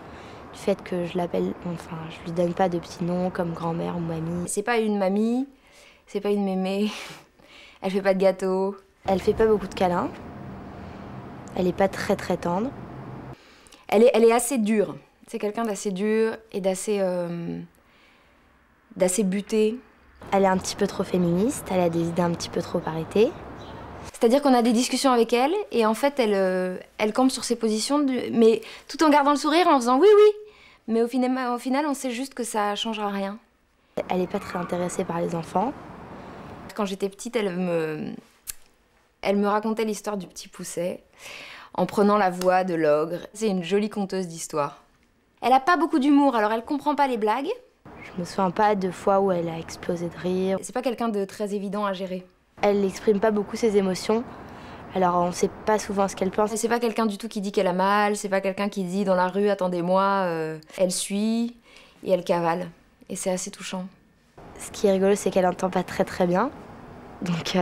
du fait que je l'appelle, enfin, je lui donne pas de petits noms comme grand-mère ou mamie. C'est pas une mamie, c'est pas une mémé, elle fait pas de gâteau, elle fait pas beaucoup de câlins, elle est pas très tendre. Elle est assez dure. C'est quelqu'un d'assez dur et d'assez buté. Elle est un petit peu trop féministe, elle a des idées un petit peu trop arrêtées. C'est-à-dire qu'on a des discussions avec elle et en fait, elle campe sur ses positions, mais tout en gardant le sourire, en faisant oui, oui. Mais au final, on sait juste que ça changera rien. Elle n'est pas très intéressée par les enfants. Quand j'étais petite, elle me racontait l'histoire du petit Pousset en prenant la voix de l'ogre. C'est une jolie conteuse d'histoire. Elle n'a pas beaucoup d'humour, alors elle comprend pas les blagues. Je me souviens pas de fois où elle a explosé de rire. C'est pas quelqu'un de très évident à gérer. Elle n'exprime pas beaucoup ses émotions, alors on sait pas souvent ce qu'elle pense. C'est pas quelqu'un du tout qui dit qu'elle a mal, c'est pas quelqu'un qui dit dans la rue « attendez-moi ». Elle suit et elle cavale, et c'est assez touchant. Ce qui est rigolo, c'est qu'elle entend pas très bien, donc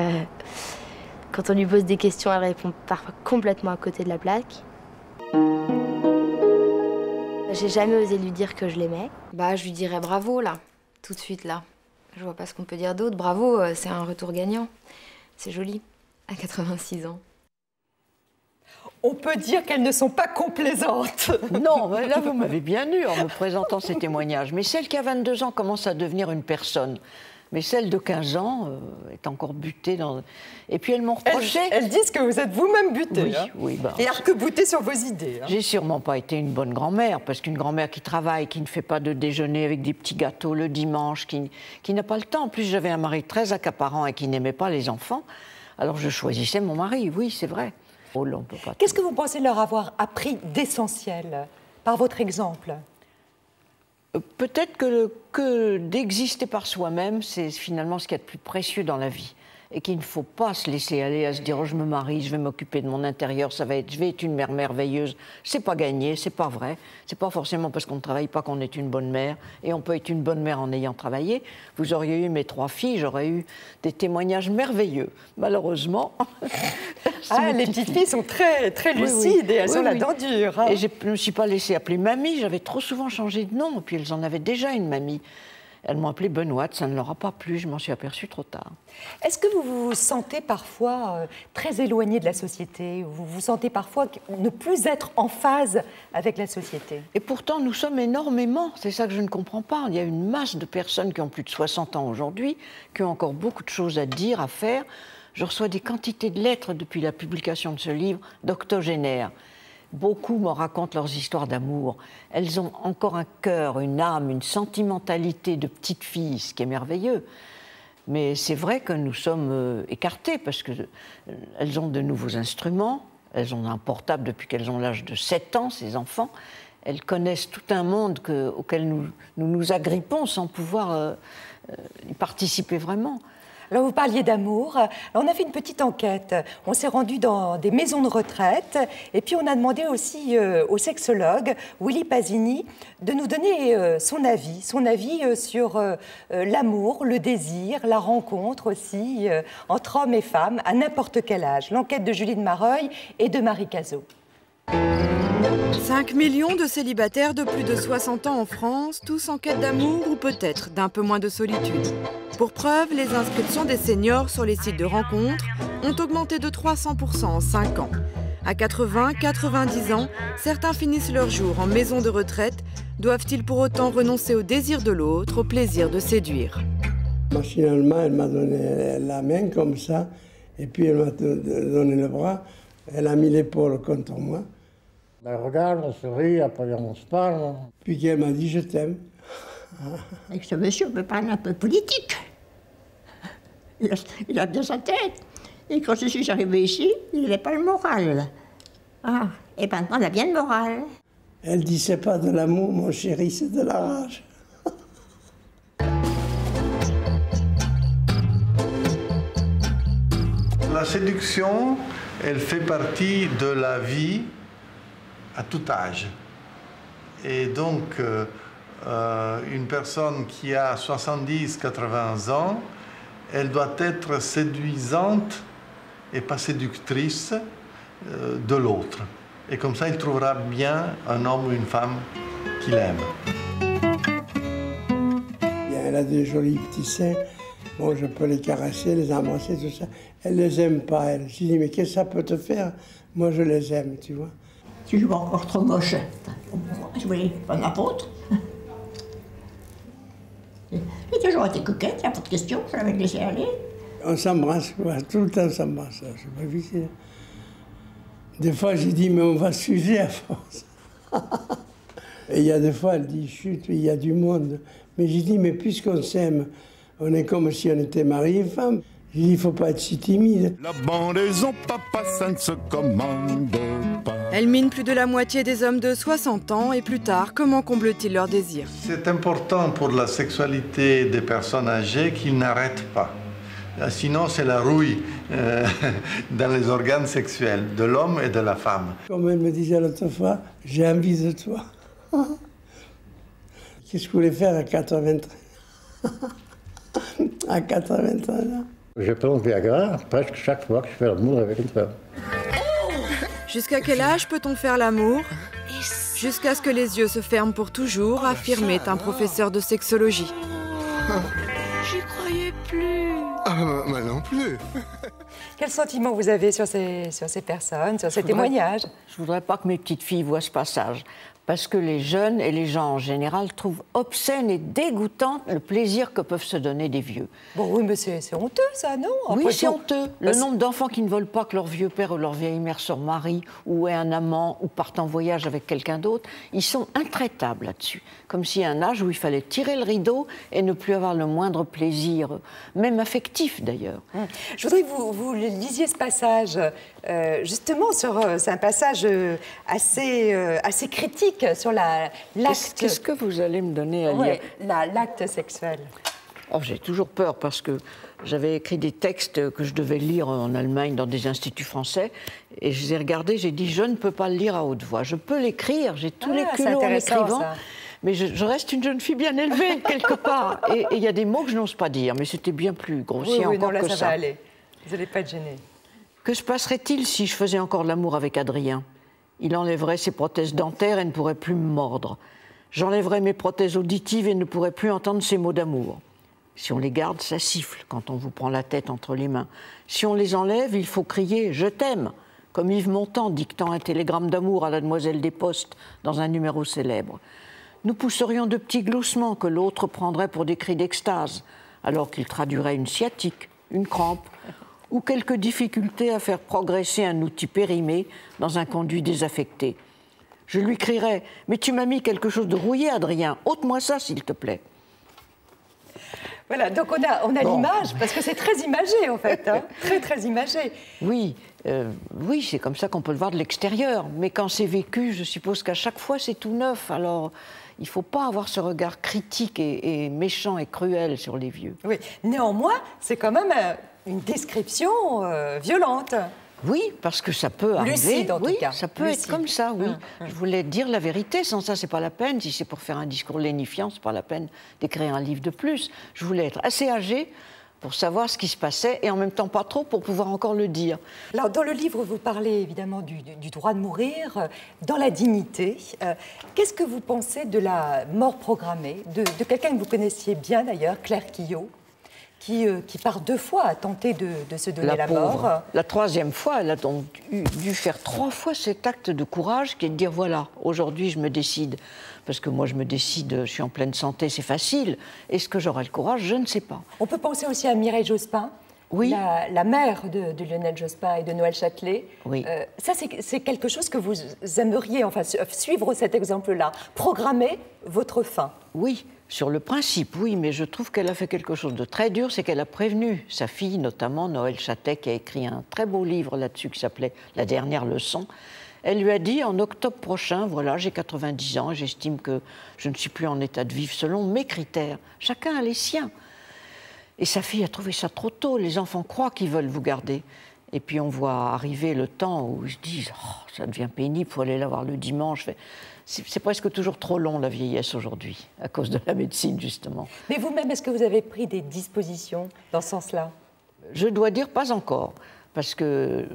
quand on lui pose des questions, elle répond parfois complètement à côté de la plaque. J'ai jamais osé lui dire que je l'aimais. Bah, je lui dirais bravo, là, tout de suite, là. Je vois pas ce qu'on peut dire d'autre. Bravo, c'est un retour gagnant. C'est joli, à 86 ans. On peut dire qu'elles ne sont pas complaisantes. Non, mais là, vous m'avez bien eu en me présentant ces témoignages. Mais celle qui a 22 ans commence à devenir une personne. Mais celle de 15 ans est encore butée dans... Et puis elles m'ont reproché... Elles disent que vous êtes vous-même butée. Oui, hein. Oui. Bah, et arc-boutée sur vos idées. Hein. J'ai sûrement pas été une bonne grand-mère, parce qu'une grand-mère qui travaille, qui ne fait pas de déjeuner avec des petits gâteaux le dimanche, qui n'a pas le temps. En plus, j'avais un mari très accaparant et qui n'aimait pas les enfants. Alors je choisissais mon mari, oui, c'est vrai. Oh, là, on peut pas... Qu'est-ce que vous pensez leur avoir appris d'essentiel, par votre exemple ? Peut-être que d'exister par soi-même, c'est finalement ce qu'il y a de plus précieux dans la vie. Et qu'il ne faut pas se laisser aller à se dire « oh, je me marie, je vais m'occuper de mon intérieur, je vais être une mère merveilleuse ». C'est pas gagné, c'est pas vrai. C'est pas forcément parce qu'on ne travaille pas qu'on est une bonne mère. Et on peut être une bonne mère en ayant travaillé. Vous auriez eu mes 3 filles, j'aurais eu des témoignages merveilleux. Malheureusement... les petites filles sont très lucides et elles ont la dent dure. Hein. Et je ne me suis pas laissée appeler mamie, j'avais trop souvent changé de nom. Et puis elles en avaient déjà une mamie. Elles m'ont appelée Benoît, ça ne leur a pas plu, je m'en suis aperçue trop tard. Est-ce que vous vous sentez parfois très éloigné de la société? Vous vous sentez parfois ne plus être en phase avec la société? Et pourtant, nous sommes énormément, c'est ça que je ne comprends pas. Il y a une masse de personnes qui ont plus de 60 ans aujourd'hui, qui ont encore beaucoup de choses à dire, à faire. Je reçois des quantités de lettres depuis la publication de ce livre, d'octogénaires. Beaucoup me racontent leurs histoires d'amour. Elles ont encore un cœur, une âme, une sentimentalité de petites filles, ce qui est merveilleux. Mais c'est vrai que nous sommes écartés parce qu'elles ont de nouveaux instruments. Elles ont un portable depuis qu'elles ont l'âge de 7 ans, ces enfants. Elles connaissent tout un monde auquel nous nous agrippons sans pouvoir y participer vraiment. Alors, vous parliez d'amour. On a fait une petite enquête. On s'est rendu dans des maisons de retraite et puis on a demandé aussi au sexologue Willy Pasini de nous donner son avis sur l'amour, le désir, la rencontre aussi entre hommes et femmes à n'importe quel âge. L'enquête de Julie de Mareuil et de Marie Cazot. 5 millions de célibataires de plus de 60 ans en France, tous en quête d'amour ou peut-être d'un peu moins de solitude. Pour preuve, les inscriptions des seniors sur les sites de rencontres ont augmenté de 300% en 5 ans. À 80, 90 ans, certains finissent leur jour en maison de retraite. Doivent-ils pour autant renoncer au désir de l'autre, au plaisir de séduire? Machinalement, elle m'a donné la main comme ça Et puis elle m'a donné le bras, elle a mis l'épaule contre moi. Ben regarde, on sourit, après on se parle. Puis qu'elle m'a dit je t'aime. Avec ce monsieur, on peut parler un peu politique. Il a bien sa tête. Et quand je suis arrivée ici, il n'avait pas le moral. Ah, et maintenant, il a bien le moral. Elle dit, c'est pas de l'amour, mon chéri, c'est de la rage. La séduction, elle fait partie de la vie à tout âge. Et donc, une personne qui a 70-80 ans, elle doit être séduisante et pas séductrice de l'autre. Et comme ça, il trouvera bien un homme ou une femme qu'il aime. Elle a des jolis petits seins. Bon, je peux les caresser, les embrasser, tout ça. Elle les aime pas, elle. Je dis, mais qu'est-ce que ça peut te faire? Moi, je les aime, tu vois. Si je vois encore trop moche, je voulais pas n'importe. J'ai toujours été coquette, il n'y a pas de question, je l'avais laissé aller. On s'embrasse, tout le temps on s'embrasse, c'est pas difficile. Des fois, j'ai dit, mais on va s'user à force. Et il y a des fois, elle dit, chut, il y a du monde. Mais j'ai dit, mais puisqu'on s'aime, on est comme si on était mari et femme. J'ai dit, il ne faut pas être si timide. La bandaison, papa, ça ne se commande pas. Elle mine plus de la moitié des hommes de 60 ans et plus tard, comment comble-t-il leurs désirs? C'est important pour la sexualité des personnes âgées qu'ils n'arrêtent pas. Sinon, c'est la rouille dans les organes sexuels de l'homme et de la femme. Comme elle me disait l'autre fois, j'ai envie de toi. Qu'est-ce que vous voulez faire à 83 à 83 ans? Je prends le Viagra presque chaque fois que je fais l'amour avec une femme. Jusqu'à quel âge peut-on faire l'amour? Jusqu'à ce que les yeux se ferment pour toujours, affirmait un professeur de sexologie. J'y croyais plus. Ah, moi non plus. Quel sentiment vous avez sur ces personnes, sur ces témoignages? Je voudrais pas que mes petites filles voient ce passage. Parce que les jeunes et les gens en général trouvent obscène et dégoûtant le plaisir que peuvent se donner des vieux. Bon, oui, mais c'est honteux, ça, non? Oui, c'est honteux. Le nombre d'enfants qui ne veulent pas que leur vieux père ou leur vieille mère se marient ou aient un amant ou partent en voyage avec quelqu'un d'autre, ils sont intraitables là-dessus. Comme s'il y a un âge où il fallait tirer le rideau et ne plus avoir le moindre plaisir, même affectif d'ailleurs. Je voudrais que vous lisiez ce passage, justement, c'est un passage assez critique sur l'acte. Qu'est-ce que vous allez me donner à lire? L'acte sexuel. Oh, j'ai toujours peur parce que j'avais écrit des textes que je devais lire en Allemagne dans des instituts français et je les ai regardés, j'ai dit je ne peux pas le lire à haute voix. Je peux l'écrire, j'ai tous les culots en écrivant, ça. Mais je reste une jeune fille bien élevée quelque part. Et il y a des mots que je n'ose pas dire, mais c'était bien plus grossier encore non, là, que ça va aller. Vous n'allez pas être gênée. Que se passerait-il si je faisais encore l'amour avec Adrien? Il enlèverait ses prothèses dentaires et ne pourrait plus me mordre. J'enlèverais mes prothèses auditives et ne pourrais plus entendre ses mots d'amour. Si on les garde, ça siffle quand on vous prend la tête entre les mains. Si on les enlève, il faut crier « Je t'aime », comme Yves Montand dictant un télégramme d'amour à la demoiselle des Postes dans un numéro célèbre. Nous pousserions de petits gloussements que l'autre prendrait pour des cris d'extase, alors qu'il traduirait une sciatique, une crampe, ou quelques difficultés à faire progresser un outil périmé dans un conduit désaffecté. Je lui crierais « Mais tu m'as mis quelque chose de rouillé, Adrien, ôte-moi ça, s'il te plaît ». Voilà, donc on a l'image, parce que c'est très imagé, en fait, hein, très imagé. Oui, oui, c'est comme ça qu'on peut le voir de l'extérieur, mais quand c'est vécu, je suppose qu'à chaque fois, c'est tout neuf, alors il ne faut pas avoir ce regard critique et méchant et cruel sur les vieux. Oui, néanmoins, c'est quand même une description violente. Oui, parce que ça peut arriver. Lucide, en tout cas. Ça peut être comme ça, oui. Je voulais dire la vérité, sans ça, c'est pas la peine. Si c'est pour faire un discours lénifiant, c'est pas la peine d'écrire un livre de plus. Je voulais être assez âgée pour savoir ce qui se passait et en même temps pas trop pour pouvoir encore le dire. Alors, dans le livre, vous parlez évidemment du droit de mourir, dans la dignité. Qu'est-ce que vous pensez de la mort programmée, de quelqu'un que vous connaissiez bien d'ailleurs, Claire Quillot, qui par 2 fois a tenté de se donner la mort. La 3e fois, elle a donc dû faire 3 fois cet acte de courage qui est de dire voilà, aujourd'hui je me décide. Parce que moi je me décide, je suis en pleine santé, c'est facile. Est-ce que j'aurai le courage? Je ne sais pas. On peut penser aussi à Mireille Jospin, oui. La mère de Lionel Jospin et de Noël Châtelet. Oui. Ça, c'est quelque chose que vous aimeriez, enfin, suivre cet exemple-là, programmer votre fin. Oui, sur le principe, oui, mais je trouve qu'elle a fait quelque chose de très dur, c'est qu'elle a prévenu sa fille, notamment Noël Châtelet, qui a écrit un très beau livre là-dessus qui s'appelait « La dernière leçon ». Elle lui a dit en octobre prochain, voilà, j'ai 90 ans, j'estime que je ne suis plus en état de vivre selon mes critères. Chacun a les siens. Et sa fille a trouvé ça trop tôt. Les enfants croient qu'ils veulent vous garder. Et puis on voit arriver le temps où ils se disent oh, ça devient pénible, il faut aller la voir le dimanche. C'est presque toujours trop long, la vieillesse, aujourd'hui, à cause de la médecine, justement. Mais vous-même, est-ce que vous avez pris des dispositions dans ce sens-là? Je dois dire pas encore, parce que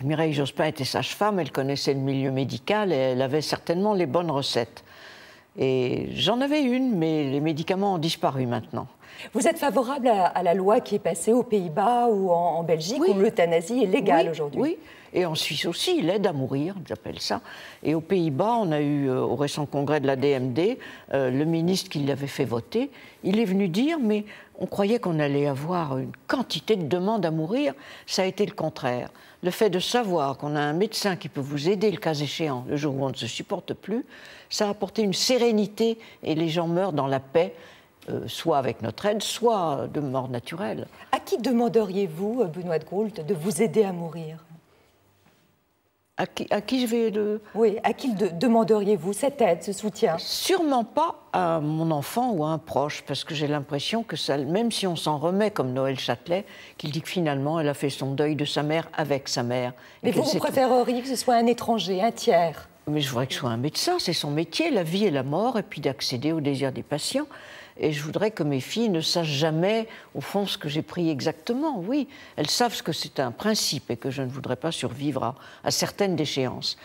Mireille Jospin était sage-femme, elle connaissait le milieu médical et elle avait certainement les bonnes recettes. Et j'en avais une, mais les médicaments ont disparu maintenant. Vous êtes favorable à la loi qui est passée aux Pays-Bas ou en Belgique, où l'euthanasie est légale aujourd'hui? Oui, et en Suisse aussi, l'aide à mourir, j'appelle ça. Et aux Pays-Bas, on a eu, au récent congrès de la DMD, le ministre qui l'avait fait voter, il est venu dire, mais on croyait qu'on allait avoir une quantité de demandes à mourir, ça a été le contraire. Le fait de savoir qu'on a un médecin qui peut vous aider le cas échéant, le jour où on ne se supporte plus, ça a apporté une sérénité et les gens meurent dans la paix, soit avec notre aide, soit de mort naturelle. À qui demanderiez-vous, Benoît de Groult, de vous aider à mourir? À qui je vais le... Oui, à qui demanderiez-vous cette aide, ce soutien? Sûrement pas à mon enfant ou à un proche, parce que j'ai l'impression que ça, même si on s'en remet comme Noël Châtelet, qu'il dit que finalement elle a fait son deuil de sa mère avec sa mère. Mais vous préféreriez que ce soit un étranger, un tiers? Mais je voudrais que ce soit un médecin, c'est son métier, la vie et la mort, et puis d'accéder aux désirs des patients. Et je voudrais que mes filles ne sachent jamais, au fond, ce que j'ai pris exactement. Oui, elles savent ce que c'est un principe et que je ne voudrais pas survivre à certaines déchéances.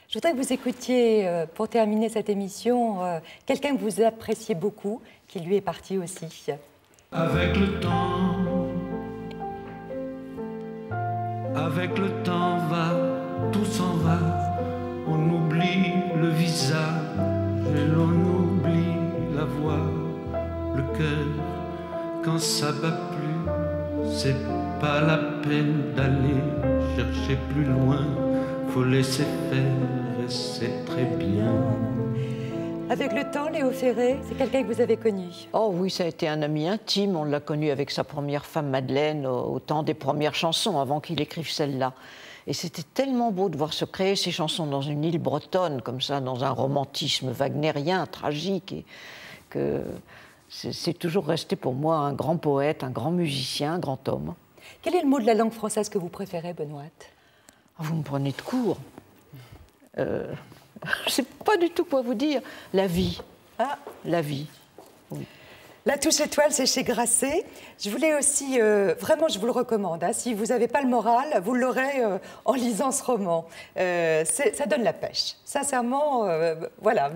Je voudrais que vous écoutiez, pour terminer cette émission, quelqu'un que vous appréciez beaucoup, qui lui est parti aussi. Avec le temps va, tout s'en va, on oublie le visage et l'on oublie la voix, le cœur, quand ça bat plus, c'est pas la peine d'aller chercher plus loin, faut laisser faire et c'est très bien. Avec le temps, Léo Ferré, c'est quelqu'un que vous avez connu? Oh oui, ça a été un ami intime, on l'a connu avec sa première femme Madeleine, au temps des premières chansons, avant qu'il écrive celle-là. Et c'était tellement beau de voir se créer ces chansons dans une île bretonne, comme ça, dans un romantisme wagnérien, tragique, et que c'est toujours resté pour moi un grand poète, un grand musicien, un grand homme. Quel est le mot de la langue française que vous préférez, Benoît? Vous me prenez de court. Je ne sais pas du tout quoi vous dire. La vie. Ah, la vie. Oui. La touche étoile, c'est chez Grasset. Je voulais aussi, vraiment, je vous le recommande. Hein, si vous n'avez pas le moral, vous l'aurez en lisant ce roman. Ça donne la pêche. Sincèrement, voilà.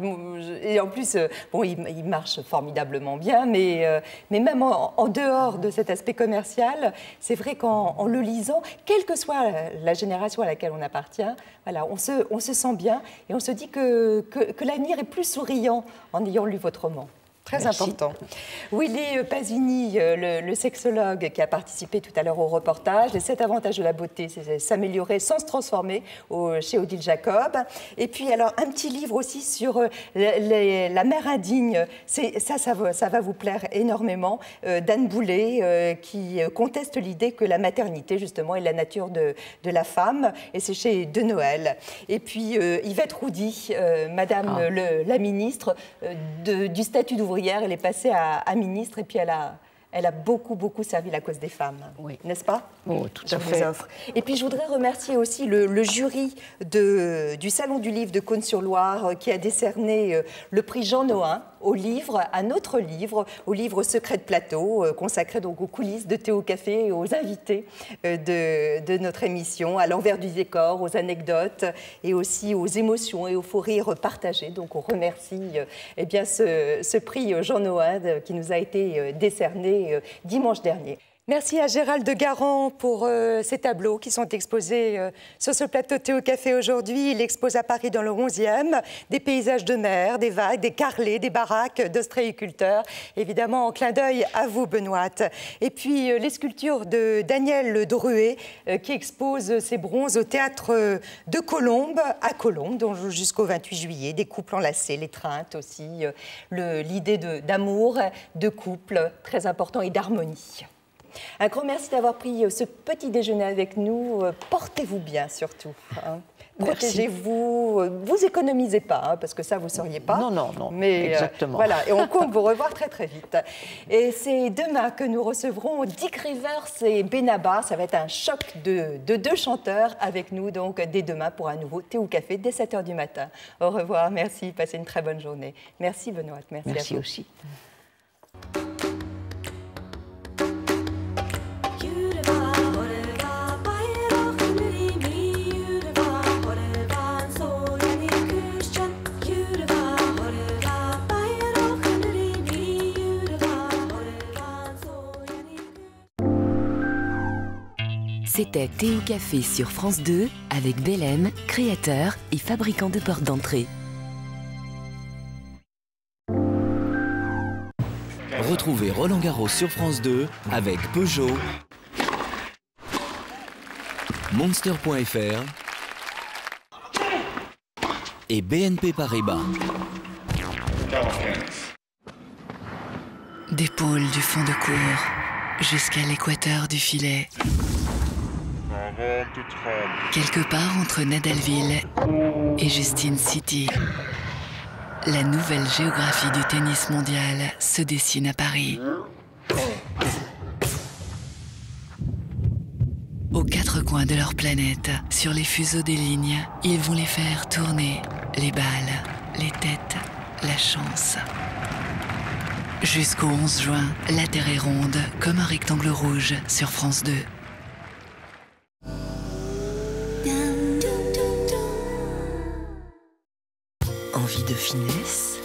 Et en plus, bon, il marche formidablement bien, mais même en dehors de cet aspect commercial, c'est vrai qu'en le lisant, quelle que soit la génération à laquelle on appartient, voilà, on se sent bien et on se dit que l'avenir est plus souriant en ayant lu votre roman. Très important. Willy Pasini, le sexologue qui a participé tout à l'heure au reportage, les 7 avantages de la beauté, c'est s'améliorer sans se transformer, chez Odile Jacob. Et puis alors un petit livre aussi sur la mère indigne, ça va vous plaire énormément, d'Anne Boulet, qui conteste l'idée que la maternité justement est la nature de la femme, et c'est chez De Noël. Et puis Yvette Roudy, Madame la ministre, du statut d'ouvrière, elle est passée à ministre et puis elle a beaucoup servi la cause des femmes, oui. N'est-ce pas? Oh, tout à fait. Et puis je voudrais remercier aussi le jury du Salon du Livre de Cosne-sur-Loire qui a décerné le prix Jean Nohain à notre livre, au livre Secret de plateau, consacré donc aux coulisses de Théo Café et aux invités de notre émission, à l'envers du décor, aux anecdotes et aussi aux émotions et aux faux rires partagés. Donc on remercie eh bien, ce prix Jean Nohain qui nous a été décerné dimanche dernier. Merci à Gérald de Garand pour ces tableaux qui sont exposés sur ce plateau Thé au Café aujourd'hui. Il expose à Paris dans le 11e des paysages de mer, des vagues, des carrelets, des baraques d'ostréiculteurs. Évidemment, en clin d'œil à vous, Benoît. Et puis les sculptures de Daniel Drouet qui expose ses bronzes au théâtre de Colombes, à Colombes, donc jusqu'au 28 juillet. Des couples enlacés, l'étreinte aussi, l'idée d'amour, de couple, très important, et d'harmonie. Un grand merci d'avoir pris ce petit déjeuner avec nous. Portez-vous bien surtout. Hein. Protégez-vous. Vous économisez pas, hein, parce que ça, vous ne sauriez pas. Non, mais, exactement. Voilà, et on compte vous revoir très très vite. Et c'est demain que nous recevrons Dick Rivers et Benabar. Ça va être un choc de deux chanteurs avec nous, donc dès demain pour un nouveau Thé ou Café dès 7h du matin. Au revoir, merci, passez une très bonne journée. Merci Benoît, merci aussi. C'était Thé au Café sur France 2 avec Belém, créateur et fabricant de portes d'entrée. Retrouvez Roland Garros sur France 2 avec Peugeot, Monster.fr et BNP Paribas. Des pôles du fond de cour jusqu'à l'équateur du filet. Quelque part entre Nadalville et Justine City, la nouvelle géographie du tennis mondial se dessine à Paris. Aux quatre coins de leur planète, sur les fuseaux des lignes, ils vont les faire tourner, les balles, les têtes, la chance. Jusqu'au 11 juin, la Terre est ronde comme un rectangle rouge sur France 2. Envie de finesse ?